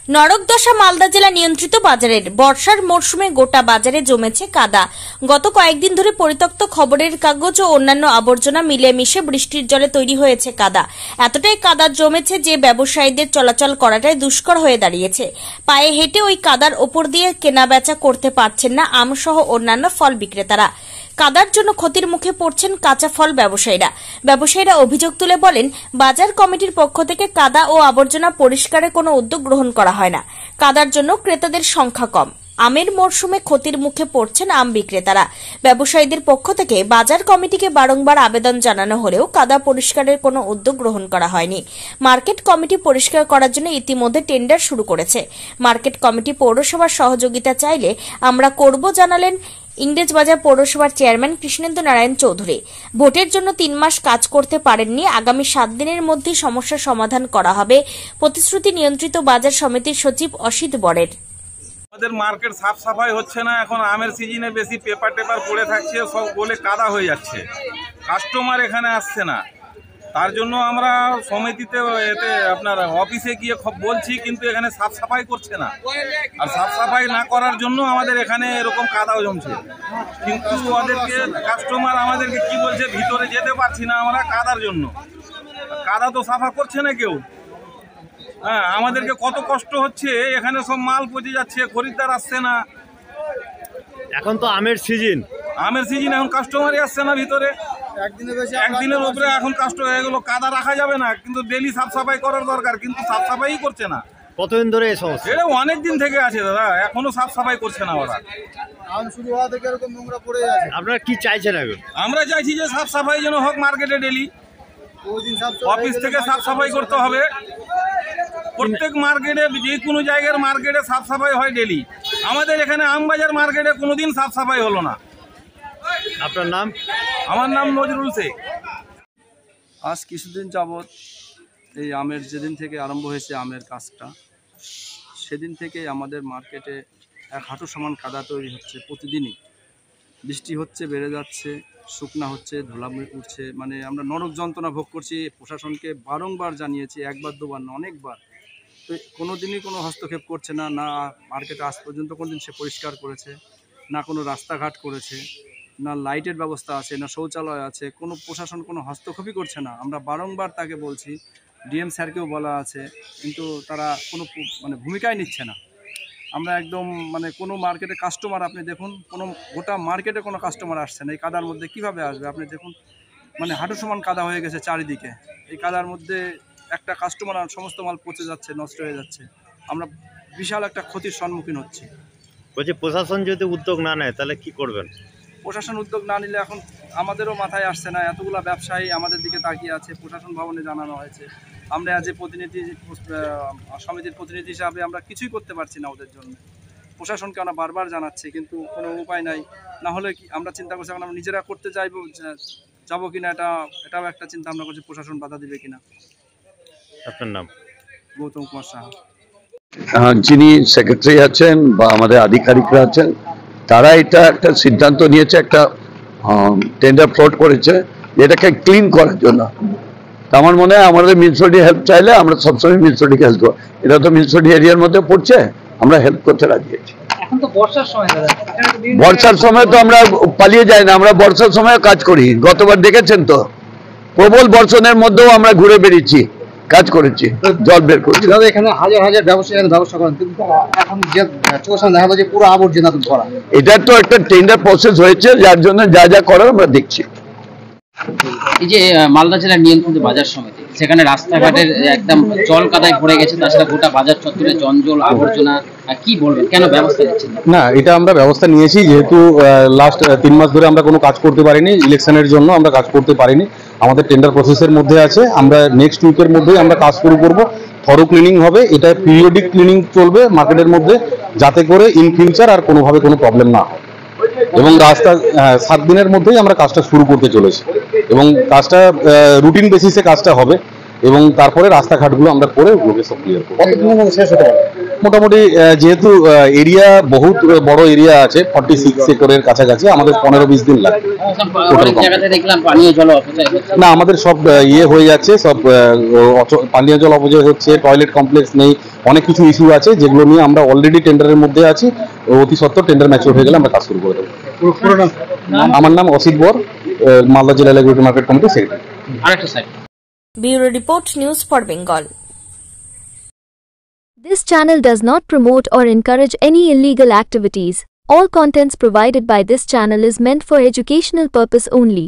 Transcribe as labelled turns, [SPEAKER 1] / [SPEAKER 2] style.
[SPEAKER 1] নরকদশা মালদা জেলা নিয়ন্ত্রিত বাজারের বর্ষার মরশুমে গোটা বাজারে জমেছে কাদা। গত কয়েকদিন ধরে পরিত্যক্ত খবরের কাগজ ও অন্যান্য আবর্জনা মিলেমিশে বৃষ্টির জলে তৈরি হয়েছে কাদা। এতটাই কাদা জমেছে যে ব্যবসায়ীদের চলাচল করাটাই দুষ্কর হয়ে দাঁড়িয়েছে। পায়ে হেঁটে ওই কাদার ওপর দিয়ে কেনাবেচা করতে পারছেন না আমসহ অন্যান্য ফল বিক্রেতারা। কাদার জন্য ক্ষতির মুখে পড়ছেন কাঁচা ফল ব্যবসায়ীরা অভিযোগ তুলে বলেন, বাজার কমিটির পক্ষ থেকে কাদা ও আবর্জনা পরিষ্কারের কোনো উদ্যোগ গ্রহণ করা হয় না। কাদার জন্য ক্রেতাদের সংখ্যা কম। আমের মরশুমে ক্ষতির মুখে পড়ছেন আম বিক্রেতারা। ব্যবসায়ীদের পক্ষ থেকে বাজার কমিটিকে বারংবার আবেদন জানানো হলেও কাদা পরিষ্কারের কোনো উদ্যোগ গ্রহণ করা হয়নি। মার্কেট কমিটি পরিষ্কার করার জন্য ইতিমধ্যে টেন্ডার শুরু করেছে। মার্কেট কমিটি পৌরসভার সহযোগিতা চাইলে আমরা করব জানালেন ইংরেজবাজার পৌরসভার চেয়ারম্যান কৃষ্ণেন্দু নারায়ণ চৌধুরী। ভোটের জন্য 3 মাস কাজ করতে পারেননি, আগামী 7 দিনের মধ্যে সমস্যার সমাধান করা হবে প্রতিশ্রুতি নিয়ন্ত্রিত বাজার সমিতির সচিব অসিত বরের।
[SPEAKER 2] আমাদের মার্কেট সাফ সাফাই হচ্ছে না। এখন আমের সিজনে বেশি পেপার পড়ে থাকছে, সব গোলে কাদা হয়ে যাচ্ছে, কাস্টমার এখানে আসছে না। তার জন্য আমরা সমিতিতে আপনার অফিসে গিয়ে বলছি, কিন্তু এখানে সাফ সাফাই করছে না। আর সাফ সাফাই না করার জন্য আমাদের এখানে এরকম কাদাও জমছে। কিন্তু ওদেরকে কাস্টমার আমাদেরকে কি বলছে, ভিতরে যেতে পারছি না আমরা কাদার জন্য। কাদা তো সাফা করছে না কেউ। হ্যাঁ, আমাদেরকে কত কষ্ট হচ্ছে, এখানে সব মাল পচে যাচ্ছে, খরিদ্দার আসছে না।
[SPEAKER 3] এখন তো আমের সিজন,
[SPEAKER 2] এখন কাস্টমারই আসছে না ভিতরে। একদিনের উপরে এখন কাস্টমার, এগুলো কাদা রাখা যাবে না, কিন্তু ডেলি সাফ সাফাই করার দরকার, কিন্তু সাফ সাফাই করছে না।
[SPEAKER 3] কতদিন ধরে এই সমস্যা?
[SPEAKER 2] এটা অনেক দিন থেকে আছে দাদা, এখনো সাফ সাফাই করছে না ওরা।
[SPEAKER 3] আপনারা কি চাইছেন এখন?
[SPEAKER 2] আমরা চাইছি যে সাফ সাফাই যেন হোক মার্কেটে, ডেলি অফিস থেকে সাফ সাফাই করতে হবে। প্রত্যেক মার্কেটে, যে কোনো জায়গার মার্কেটে সাফ সাফাই হয় ডেলি। আমাদের এখানে আমবাজার মার্কেটে কোনোদিন সাফ সাফাই হলো না।
[SPEAKER 3] আপনার নাম?
[SPEAKER 2] আমার নাম নজরুল শেখ।
[SPEAKER 4] আজ কিছুদিন যাবৎ এই আমের যেদিন থেকে আরম্ভ হয়েছে আমের কাজটা, সেদিন থেকেই আমাদের মার্কেটে এক হাঁটু সমান কাদা তৈরি হচ্ছে। প্রতিদিনই বৃষ্টি হচ্ছে, বেড়ে যাচ্ছে, শুকনা হচ্ছে, ধুলা উঠছে, মানে আমরা নরক যন্ত্রণা ভোগ করছি। প্রশাসনকে বারংবার জানিয়েছি, একবার দুবার না, অনেকবার। তো কোনো দিনই কোনো হস্তক্ষেপ করছে না। না মার্কেটে আজ পর্যন্ত কোনো দিন সে পরিষ্কার করেছে, না কোনো রাস্তাঘাট করেছে, না লাইটের ব্যবস্থা আছে, না শৌচালয় আছে। কোনো প্রশাসন কোনো হস্তক্ষেপই করছে না। আমরা বারংবার তাকে বলছি, ডিএম স্যারকেও বলা আছে, কিন্তু তারা কোনো ভূমিকাই নিচ্ছে না। আমরা একদম কোনো মার্কেটে কাস্টমার, আপনি দেখুন, কোনো গোটা মার্কেটে কোনো কাস্টমার আসছে না। এই কাদার মধ্যে কিভাবে আসবে? আপনি দেখুন, হাঁটু সমান কাদা হয়ে গেছে চারিদিকে। এই কাদার মধ্যে একটা কাস্টমার আর সমস্ত মাল পচে যাচ্ছে, নষ্ট হয়ে যাচ্ছে। আমরা বিশাল একটা ক্ষতির সম্মুখীন হচ্ছি।
[SPEAKER 3] বলছি, প্রশাসন যদি উদ্যোগ না নেয় তাহলে কি করবেন?
[SPEAKER 4] প্রশাসন উদ্যোগ না নিলে এখন আমাদেরও মাথায় আসছে না। এতগুলো ব্যবসায়ী আমাদের দিকে তাকিয়ে আছে। প্রশাসন ভবনে জানানো হয়েছে, আমরা আজ সমিতির প্রতিনিধি হিসাবে আমরা কিছুই করতে পারছি না ওদের জন্য। প্রশাসনকে আমরা বারবার জানাচ্ছি, কিন্তু কোনো উপায় নাই। না হলে কি আমরা চিন্তা করছি, এখন আমরা নিজেরা করতে যাবো কিনা, এটাও একটা চিন্তা আমরা করছি, প্রশাসন বাধা দিবে কিনা।
[SPEAKER 3] আপনার নাম?
[SPEAKER 4] গৌতম কুমার সাহা।
[SPEAKER 5] যিনি সেক্রেটারি আছেন বা আমাদের আধিকারিকরা আছেন, তারা এটা একটা সিদ্ধান্ত নিয়েছে, একটা টেন্ডার ফ্লোট করেছে এটাকে ক্লিন করার জন্য। আমার মনে হয় আমাদের মিউনিসিপালিটি হেল্প চাইলে আমরা সবসময় মিউনিসিপালিটিকে হেল্প করবো। এটা তো মিউনিসিপালিটি এরিয়ার মধ্যে পড়ছে, আমরা হেল্প করতে রাজি আছি। বর্ষার সময় তো আমরা পালিয়ে যাই না, আমরা বর্ষার সময় কাজ করি। গতবার দেখেছেন তো, প্রবল বর্ষণের মধ্যেও আমরা ঘুরে বেরিয়েছি, কাজ করেছি, জল বের করেছি।
[SPEAKER 6] এখানে হাজার হাজার ব্যবসা করেন, কিন্তু এখন যে দেখা যাচ্ছে পুরো আবর্জনা করা।
[SPEAKER 5] এটা তো একটা টেন্ডার প্রসেস হয়েছে, যার জন্য যা যা করার আমরা দেখছি।
[SPEAKER 7] এই যে মালদা জেলার নিয়ন্ত্রিত বাজার সমিতি, সেখানে রাস্তাঘাটের একদম জল কাদায় ভরে গেছে, তাছাড়া গোটা বাজার চত্বরে জঞ্জল আবর্জনা, কি বলবেন, কেন ব্যবস্থা নিচ্ছেন না?
[SPEAKER 8] এটা আমরা ব্যবস্থা নিয়েছি, যেহেতু লাস্ট 3 মাস ধরে আমরা কোনো কাজ করতে পারিনি, ইলেকশনের জন্য আমরা কাজ করতে পারিনি। আমাদের টেন্ডার প্রসেসের মধ্যে আছে, আমরা নেক্সট উইকের মধ্যেই আমরা কাজ শুরু করব। থরো ক্লিনিং হবে, এটা পিরিয়ডিক ক্লিনিং চলবে মার্কেটের মধ্যে, যাতে করে ইন ফিউচার আর কোনোভাবে কোনো প্রবলেম না হয়। এবং রাস্তা 7 দিনের মধ্যেই আমরা কাজটা শুরু করতে চলেছি, এবং কাজটা রুটিন বেসিসে কাজটা হবে, এবং তারপরে রাস্তাঘাটগুলো আমরা করে ওগুলোকে সব ক্লিয়ার করব।
[SPEAKER 6] শেষ হতে পারে
[SPEAKER 8] মোটামুটি যেহেতু এরিয়া বহুত বড় এরিয়া আছে, 46 একরের কাছাকাছি, আমাদের 15-20 দিন লাগবে।
[SPEAKER 7] অনেক জায়গাতে দেখলাম পানীয় জল অপচয় হচ্ছে।
[SPEAKER 8] না, আমাদের সব ইয়ে হয়ে যাচ্ছে, সব পানীয় জল অপচয় হচ্ছে, টয়লেট কমপ্লেক্স নেই, অনেক কিছু ইস্যু আছে যেগুলো নিয়ে আমরা অলরেডি টেন্ডারের মধ্যে আছি। অতি সত্ত্বর টেন্ডার ম্যাচিওর হয়ে গেলে আমরা কাজ শুরু করে দেবো। আমার নাম অসিত বর, মালদা জেলা এলাকার মার্কেট কমিটির সেক্রেটারি।
[SPEAKER 7] আরেকটা side.
[SPEAKER 1] Bureau report, news for Bengal.
[SPEAKER 9] This channel does not promote or encourage any illegal activities. All contents provided by this channel is meant for educational purpose only.